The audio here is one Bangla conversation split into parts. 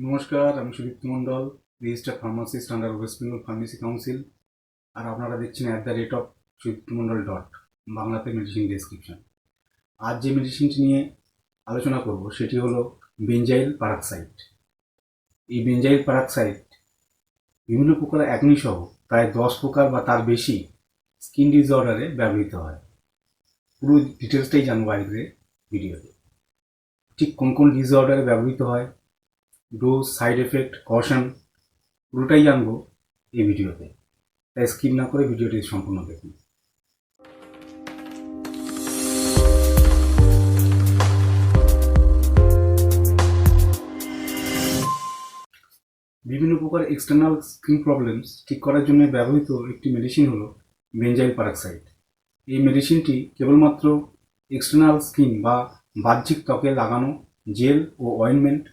নমস্কার, আমি Sudipta Mondal, register pharmacist under West Bengal pharmacy council. আর আপনারা দেখছেন @সুদীপ্ত মণ্ডল বাংলাতে মেডিসিন ডেসক্রিপশন। আজ যে মেডিসিনটি নিয়ে আলোচনা করব সেটি হলো বেনজাইল পারাক্সাইড। এই বেনজাইল পারাক্সাইড বিভিন্ন প্রকার অ্যাকনি সহ প্রায় 10 প্রকার বা তার বেশি স্কিন ডিসঅর্ডারে ব্যবহৃত হয়। পুরো ডিটেলসটাই জানবো আজকের ভিডিওতে। ঠিক কোন কোন ডিসঅর্ডারে ব্যবহৃত হয়, ডোজ, সাইড এফেক্ট, কশন পুরোটাই জানবো এই ভিডিওতে, তাই স্কিপ না করে ভিডিওটি সম্পূর্ণ দেখুন। বিভিন্ন প্রকার এক্সটার্নাল স্কিন প্রবলেমস ঠিক করার জন্য ব্যবহৃত একটি মেডিসিন হলো বেনজাইল পারাক্সাইড। এই মেডিসিনটি কেবলমাত্র এক্সটার্নাল স্কিন বা বাহ্যিক ত্বকে লাগানো জেল ও অয়েনমেন্ট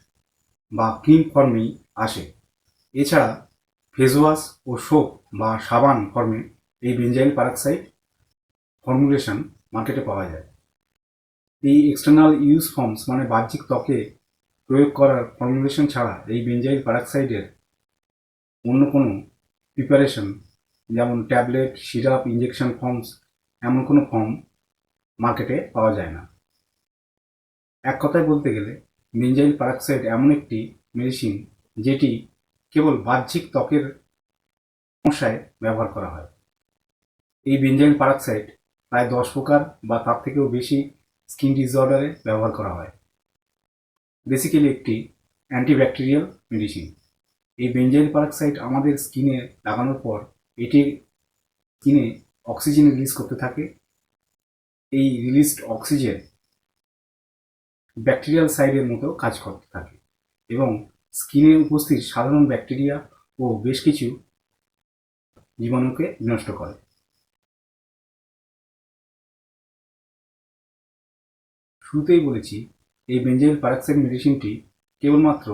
বা ক্রিম ফর্মেই আসে। এছাড়া ফেস ওয়াশ ও সোপ বা সাবান ফর্মে এই বেনজাইল পারাক্সাইড ফর্মুলেশন মার্কেটে পাওয়া যায়। এই এক্সটার্নাল ইউজ ফর্মস মানে বাহ্যিক ত্বকে প্রয়োগ করার ফর্মুলেশন ছাড়া এই বেনজাইল পারাক্সাইডের অন্য কোনো প্রিপারেশন, যেমন ট্যাবলেট, সিরাপ, ইঞ্জেকশন ফর্মস, এমন কোনো ফর্ম মার্কেটে পাওয়া যায় না। এক কথায় বলতে গেলে বেনজাইল পারাক্সাইড এমন একটি মেডিসিন যেটি কেবল বাহ্যিক ত্বকের সমস্যায় ব্যবহার করা হয়। এই বেনজাইল পারাক্সাইড প্রায় 10 প্রকার বা তার থেকেও বেশি স্কিন ডিসঅর্ডারে ব্যবহার করা হয়। বেসিক্যালি একটি অ্যান্টিব্যাকটেরিয়াল মেডিসিন। এই বেনজাইল পারাক্সাইড আমাদের স্কিনে লাগানোর পর এটি স্কিনে অক্সিজেন রিলিজ করতে থাকে। এই রিলিজড অক্সিজেন ব্যাকটেরিয়াল সাইডের মতো কাজ করতে থাকে এবং স্কিনে উপস্থিত সাধারণ ব্যাকটেরিয়া ও বেশ কিছু জীবাণুকে বিনষ্ট করে। শুরুতেই বলেছি, এই বেনজাইল পারাক্সাইড মেডিসিনটি কেবলমাত্র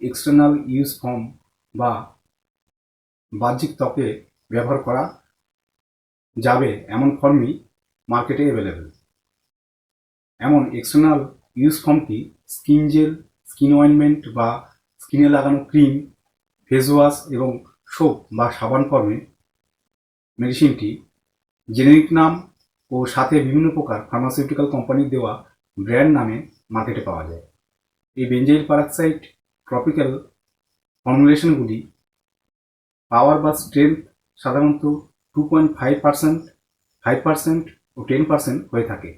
এক্সটার্নাল ইউজ ফর্ম বা বাহ্যিক ত্বকে ব্যবহার করা যাবে এমন ফর্মই মার্কেটে অ্যাভেলেবেল। এমন এক্সটার্নাল ইউজ ফর্মটি স্কিন জেল, স্কিন অয়েনমেন্ট বা স্কিনে লাগানো ক্রিম, ফেস ওয়াশ এবং সোপ বা সাবান ফর্মে। মেডিসিনটি জেনেরিক নাম ও সাথে বিভিন্ন প্রকার ফার্মাসিউটিক্যাল কোম্পানির দেওয়া ব্র্যান্ড নামে মার্কেটে পাওয়া যায়। এই বেনজাইল পারাক্সাইড ট্রপিক্যাল ফর্মুলেশনগুলি পাওয়ার বা স্ট্রেংথ সাধারণত 2.5%, 5% ও 10% হয়ে থাকে।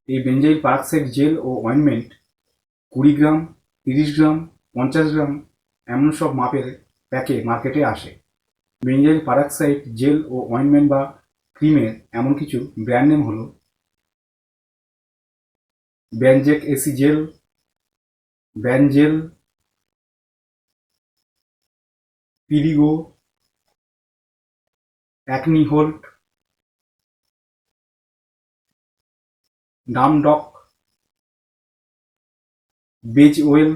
এই বেনজাইল পারাক্সাইড জেল ও অয়েনমেন্ট 20 গ্রাম, 30 গ্রাম, 50 গ্রাম এমন সব মাপের প্যাকে মার্কেটে আসে। বেনজাইল পারাক্সাইড জেল ও অয়েনমেন্ট বা ক্রিমের এমন কিছু ব্র্যান্ড নেম হলো ব্যানজেক এসি জেল, ব্যানজেল, পিরিগো, অ্যাকনি হোল্ড, ডামডক, বেজ ওয়েল,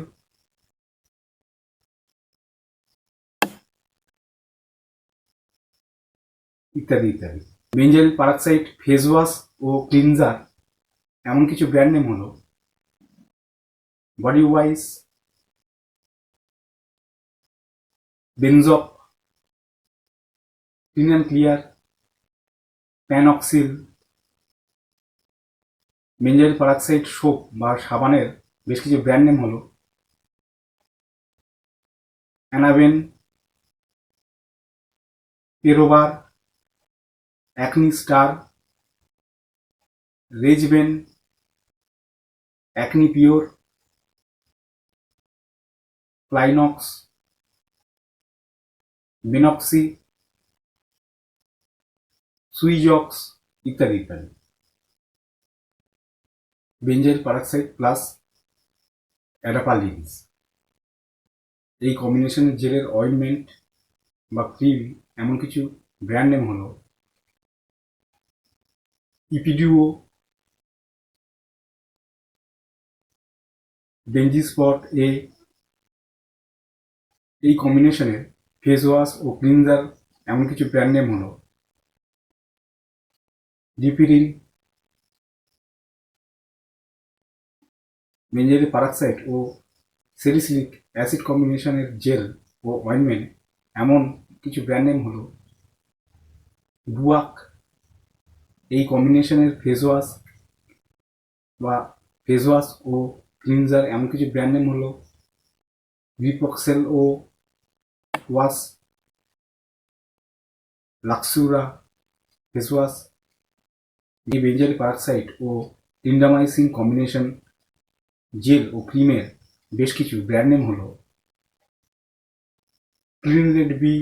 ইত্যাদি ইত্যাদি। বেনজাইল পারাক্সাইড ফেস ওয়াশ ও ক্লিনজার এমন কিছু ব্র্যান্ড নেম হলো বডি ওয়াইস, বেনজপ, clean and clear, Panoxyl. Benzoyl peroxide soap বা সাবানের বেশ কিছু ব্র্যান্ড নেম হলো অ্যানাবেন, পেরোবার, অ্যাকনি স্টার, রেজবেন, অ্যাকনি পিওর, ক্লাইনক্স, বেনক্সি, সুইজক্স ইত্যাদি ইত্যাদি। বেনজাইল পারাক্সাইড প্লাস অ্যাডাপালিনস এই কম্বিনেশনের জেলের অয়েনমেন্ট বা ক্রিম এমন কিছু ব্র্যান্ড নেম হলো ইপিডিও, বেঞ্জিস্পট এ। এই কম্বিনেশনের ফেস ওয়াশ ও ক্লিনজার এমন কিছু ব্র্যান্ড নেম হলো ডিপিরিন। বেনজাইল পারাক্সাইড ও সেরিসিলিক অ্যাসিড কম্বিনেশনের জেল ও অয়েনমেন্ট। এমন কিছু ব্র্যান্ড নেম হলো ডুয়াক। এই কম্বিনেশনের ফেস ওয়াশ বা ফেস ওয়াশ ও ক্লিনজার। এমন কিছু ব্র্যান্ড নেম হলো ভিপক্সেল ও ওয়াশ, লাক্সুরা ফেস ওয়াশ। এই বেঞ্জাইল পারক্সাইড ও ক্লিন্ডামাইসিন কম্বিনেশন জেল ও ক্রিমের বেশ কিছু ব্র্যান্ড নেম হলো ক্লিনলেট বি,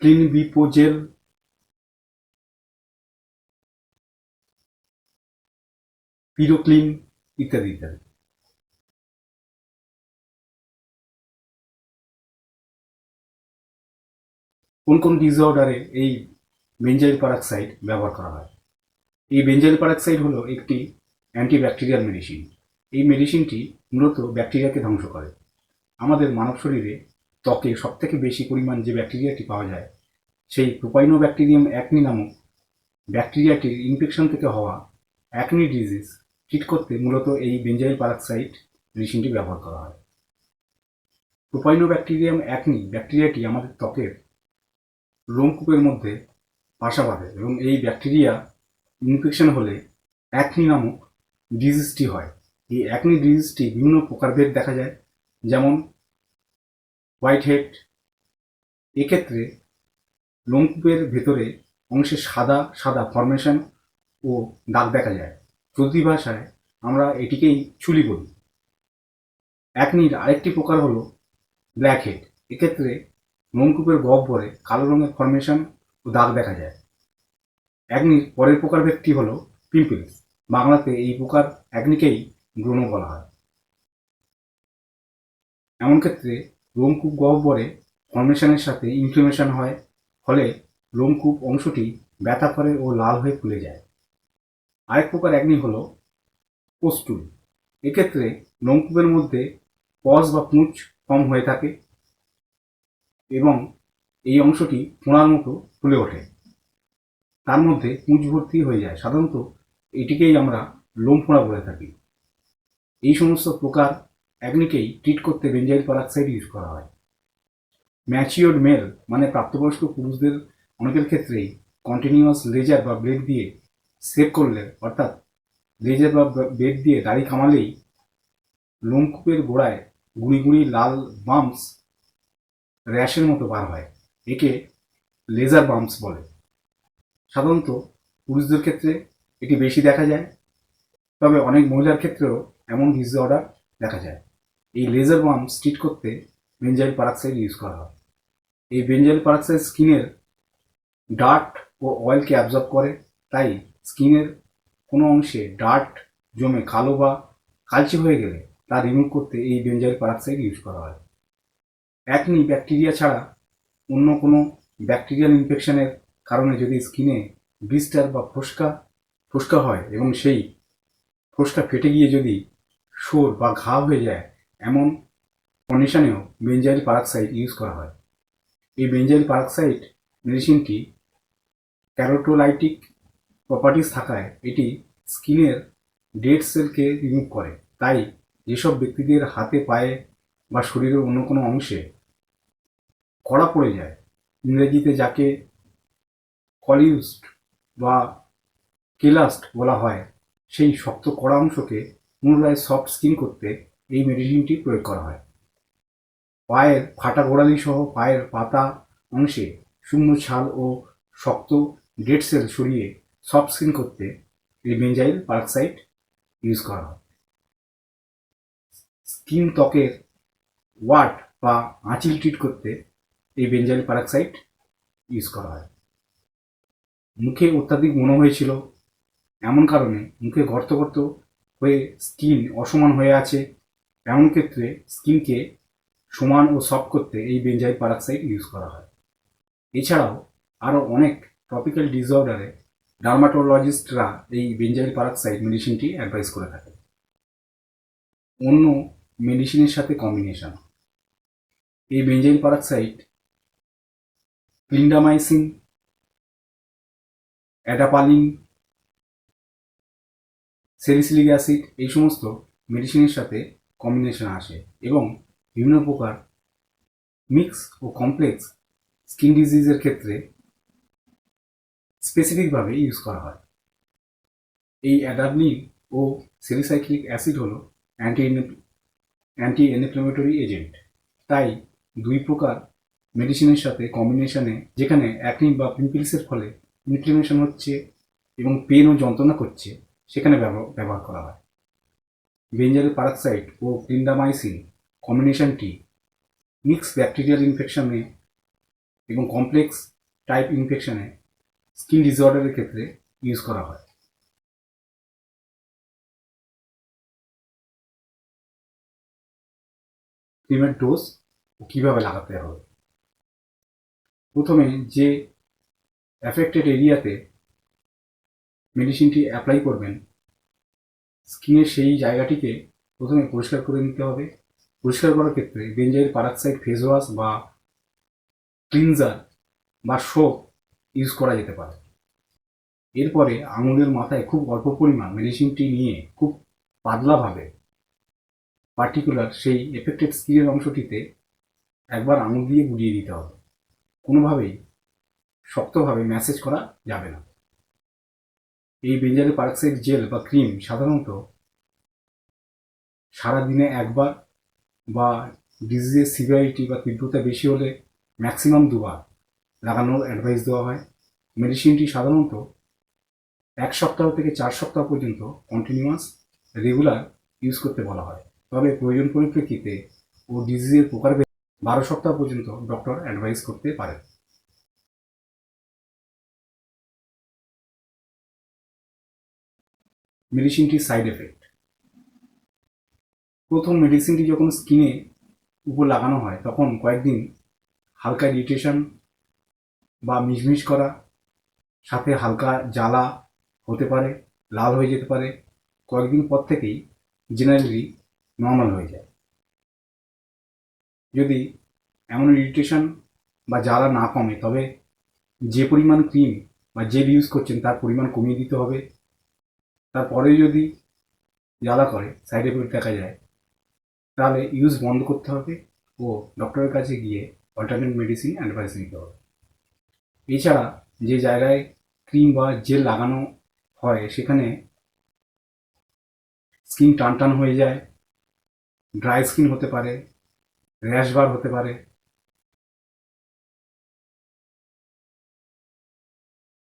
ক্লিন বিপো জেল, পিরোক্লিন ইত্যাদি ইত্যাদি। কোন কোন ডিসঅর্ডারে এই বেঞ্জাইল পারক্সাইড ব্যবহার করা হয়? এই বেঞ্জাইল পারক্সাইড হলো একটি অ্যান্টিব্যাকটেরিয়াল মেডিসিন। এই মেডিসিনটি মূলত ব্যাকটেরিয়াকে ধ্বংস করে। আমাদের মানব শরীরে ত্বকে সবথেকে বেশি পরিমাণ যে ব্যাকটেরিয়াটি পাওয়া যায় সেই প্রোপাইনোব্যাকটেরিয়াম অ্যাকনি নামক ব্যাকটেরিয়াটির ইনফেকশন থেকে হওয়া অ্যাকনি ডিজিজ ট্রিট করতে মূলত এই বেঞ্জাইল পারক্সাইড মেডিসিনটি ব্যবহার করা হয়। প্রোপাইনোব্যাকটেরিয়াম অ্যাকনি ব্যাকটেরিয়াটি আমাদের ত্বকের লোমকূপের মধ্যে বাসা বাঁধে এবং এই ব্যাকটেরিয়া ইনফেকশন হলে অ্যাকনি নামক ডিজিজটি হয়। এই অ্যাকনি ডিজিজটি বিভিন্ন প্রকারভেদ দেখা যায়, যেমন হোয়াইট হেড। এক্ষেত্রে লোমকূপের ভেতরে অংশে সাদা সাদা ফর্মেশন ও দাগ দেখা যায়। চলতি ভাষায় আমরা এটিকেই চুলি বলি। অ্যাকনির আরেকটি প্রকার হলো ব্ল্যাক হেড। এক্ষেত্রে লোমকূপের গহ্বরে কালো রঙের ফর্মেশন ও দাগ দেখা যায়। অ্যাকনির পরের প্রকারভেদটি হলো পিম্পলস। বাংলাতে এই প্রকার অ্যাকনিকেই ব্রণ বলা হয়। এমন ক্ষেত্রে লোমকূপ গহ্বরে ফর্মেশনের সাথে ইনফ্লেমেশন হয়, ফলে লোমকূপ অংশটি ব্যথা করে ও লাল হয়ে ফুলে যায়। আরেক প্রকার অ্যাকনি হলো পোস্টুল। এক্ষেত্রে লোমকূপের মধ্যে পজ বা পুঁজ কম হয়ে থাকে এবং এই অংশটি ফোঁড়ার মতো ফুলে ওঠে, তার মধ্যে পুঁজ ভর্তি হয়ে যায়। সাধারণত এটিকেই আমরা লোম ফোঁড়া বলে থাকি। এই সমস্ত প্রকার অ্যাকনিকেই ট্রিট করতে বেঞ্জাইল পারক্সাইড ইউজ করা হয়। ম্যাচিওর্ড মেল মানে প্রাপ্তবয়স্ক পুরুষদের অনেকের ক্ষেত্রেই কন্টিনিউয়াস লেজার বা ব্লেড দিয়ে সেভ করলে, অর্থাৎ লেজার বা ব্লেড দিয়ে দাড়ি কামালেই লোমকূপের গোড়ায় গুঁড়ি গুঁড়ি লাল বাম্পস র্যাশের মতো বার হয়। একে লেজার বাম্পস বলে। সাধারণত পুরুষদের ক্ষেত্রে এটি বেশি দেখা যায়, তবে অনেক মহিলার ক্ষেত্রেও এমন ডিসঅর্ডার দেখা যায়। এই লেজার বাম্পস ট্রিট করতে বেঞ্জাইল পারক্সাইড ইউজ করা হয়। এই বেঞ্জাইল পারক্সাইড স্কিনের ডার্ট ও অয়েলকে অ্যাবজর্ব করে, তাই স্কিনের কোনো অংশে ডার্ট জমে কালো বা কালচে হয়ে গেলে তা রিমুভ করতে এই বেঞ্জাইল পারক্সাইড ইউজ করা হয়। অ্যাকনি ব্যাকটেরিয়া ছাড়া অন্য কোনো ব্যাকটেরিয়াল ইনফেকশনের কারণে যদি স্কিনে ব্লিস্টার বা ফোস্কা হয় এবং সেই ফোস্কা ফেটে গিয়ে যদি সোর বা ঘা হয়ে যায়, এমন কন্ডিশনেও বেঞ্জাইল পারক্সাইড ইউজ করা হয়। এই বেঞ্জাইল পারক্সাইড মেডিসিনটি ক্যারোটোলাইটিক প্রপার্টিস থাকায় এটি স্কিনের ডেড সেলকে রিমুভ করে। তাই যেসব ব্যক্তিদের হাতে পায়ে বা শরীরের অন্য কোনো অংশে কড়া পড়ে যায়, ইংরেজিতে যাকে কলিউস্ট বা কেলাস্ট বলা হয়, সেই শক্ত কড়া অংশকে পুনরায় সফট স্কিন করতে এই মেডিসিনটি প্রয়োগ করা হয়। পায়ের ফাটা গোড়ালি সহ পায়ের পাতা অংশে শুকনো ছাল ও শক্ত ডেড সেল সরিয়ে সফট স্কিন করতে এই বেঞ্জাইল পারক্সাইড ইউজ করা হয়। স্কিন ত্বকের ওয়াট বা আঁচিল ট্রিট করতে এই বেঞ্জাইল পারক্সাইড ইউজ করা হয়। মুখে অত্যাধিক ব্রণ হয়েছিল, এমন কারণে মুখে গর্ত গর্ত হয়ে স্কিন অসমান হয়ে আছে, এমন ক্ষেত্রে স্কিনকে সমান ও সফট করতে এই বেঞ্জাইল পারক্সাইড ইউজ করা হয়। এছাড়াও আরও অনেক টপিক্যাল ডিসঅর্ডারে ডার্মাটোলজিস্টরা এই বেঞ্জাইল পারক্সাইড মেডিসিনটি অ্যাডভাইস করে থাকে। অন্য মেডিসিনের সাথে কম্বিনেশন, এই benzoyl peroxide clindamycin, adapalene, salicylic acid এই সমস্ত মেডিসিনের সাথে কম্বিনেশন আসে এবং বিভিন্ন প্রকার মিক্স ও কমপ্লেক্স স্কিন ডিজিজের ক্ষেত্রে স্পেসিফিকভাবে ইউজ করা হয়। এই অ্যাডাবলিন ও সেলিসাইক্লিক অ্যাসিড হল অ্যান্টি ইনফ্ল্যামেটরি এজেন্ট। তাই দুই প্রকার মেডিসিনের সাথে কম্বিনেশনে যেখানে অ্যাকনি বা পিম্পলসের ফলে ইনফ্লেমেশন হচ্ছে এবং পেন ও যন্ত্রণা করছে সেখানে ব্যবহার করা হয়। বেঞ্জাইল পারক্সাইড ও ক্লিন্ডামাইসিন কম্বিনেশনটি মিক্স ব্যাকটেরিয়াল ইনফেকশনে এবং কমপ্লেক্স টাইপ ইনফেকশনে স্কিন ডিসঅর্ডারের ক্ষেত্রে ইউজ করা হয়। ক্রিমের ডোজ ও কীভাবে লাগাতে হবে। প্রথমে যে অ্যাফেক্টেড এরিয়াতে মেডিসিনটি অ্যাপ্লাই করবেন স্কিনের সেই জায়গাটিকে প্রথমে পরিষ্কার করে নিতে হবে। পরিষ্কার করার ক্ষেত্রে বেঞ্জাইল পারক্সাইড ফেস ওয়াশ বা ক্লিনজার বা সোপ ইউজ করা যেতে পারে। এরপরে আঙুলের মাথায় খুব অল্প পরিমাণ মেডিসিনটি নিয়ে খুব পাতলাভাবে পার্টিকুলার সেই এফেক্টেড স্কিনের অংশটিতে একবার আঙুল দিয়ে বুলিয়ে দিতে হবে। কোনোভাবেই শক্তভাবে ম্যাসেজ করা যাবে না। এই বেঞ্জাইল পারক্সাইড জেল বা ক্রিম সাধারণত সারাদিনে একবার বা ডিজিজের সিভিয়ারিটি বা তীব্রতা বেশি হলে ম্যাক্সিমাম দুবার লাগানোর অ্যাডভাইস দেওয়া হয়। মেডিসিনটি সাধারণত 1 সপ্তাহ থেকে 4 সপ্তাহ পর্যন্ত কন্টিনিউয়াস রেগুলার ইউজ করতে বলা হয়। তবে প্রয়োজন পরিপ্রেক্ষিতে ও ডিজিজের প্রকারভেদে 12 সপ্তাহ পর্যন্ত ডক্টর অ্যাডভাইস করতে পারেন। মেডিসিনটির সাইড এফেক্ট। প্রথম মেডিসিনটি যখন স্কিনে উপর লাগানো হয় তখন কয়েকদিন হালকা ইরিটেশন বা মিশমিশ করা, সাথে হালকা জ্বালা হতে পারে, লাল হয়ে যেতে পারে। কয়েকদিন পর থেকেই জেনারেলি নর্মাল হয়ে যায়। যদি এমন ইরিটেশন বা জ্বালা না কমে তবে যে পরিমাণ ক্রিম বা জেল ইউজ করছেন তার পরিমাণ কমিয়ে দিতে হবে। তারপরে যদি জ্বালা করে, সাইড এফেক্ট দেখা যায়, তাহলে ইউজ বন্ধ করতে হবে ও ডক্টরের কাছে গিয়ে অল্টারনেট মেডিসিন অ্যাডভাইস নিতে হবে। এছাড়া যে জায়গায় ক্রিম বা জেল লাগানো হয় সেখানে স্কিন টান টান হয়ে যায়, ড্রাই স্কিন হতে পারে, র্যাশ বার হতে পারে।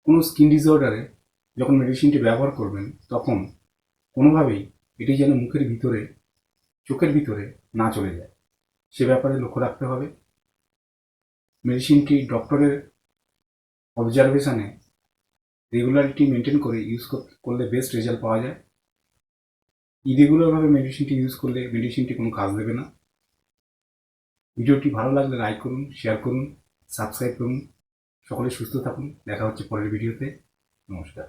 কোনো স্কিন ডিসঅর্ডারে যখন মেডিসিনটি ব্যবহার করবেন তখন কোনোভাবেই এটি যেন মুখের ভিতরে, চোখের ভিতরে না চলে যায়, সে ব্যাপারে লক্ষ্য রাখতে হবে। মেডিসিনটি ডক্টরের অবজারভেশনে রেগুলারিটি মেনটেন করে ইউজ করলে বেস্ট রেজাল্ট পাওয়া যায়। ইরেগুলারভাবে মেডিসিনটি ইউজ করলে মেডিসিনটি কোনো কাজ দেবে না। ভিডিওটি ভালো লাগলে লাইক করুন, শেয়ার করুন, সাবস্ক্রাইব করুন। সকলে সুস্থ থাকুন। দেখা হচ্ছে পরের ভিডিওতে। নমস্কার।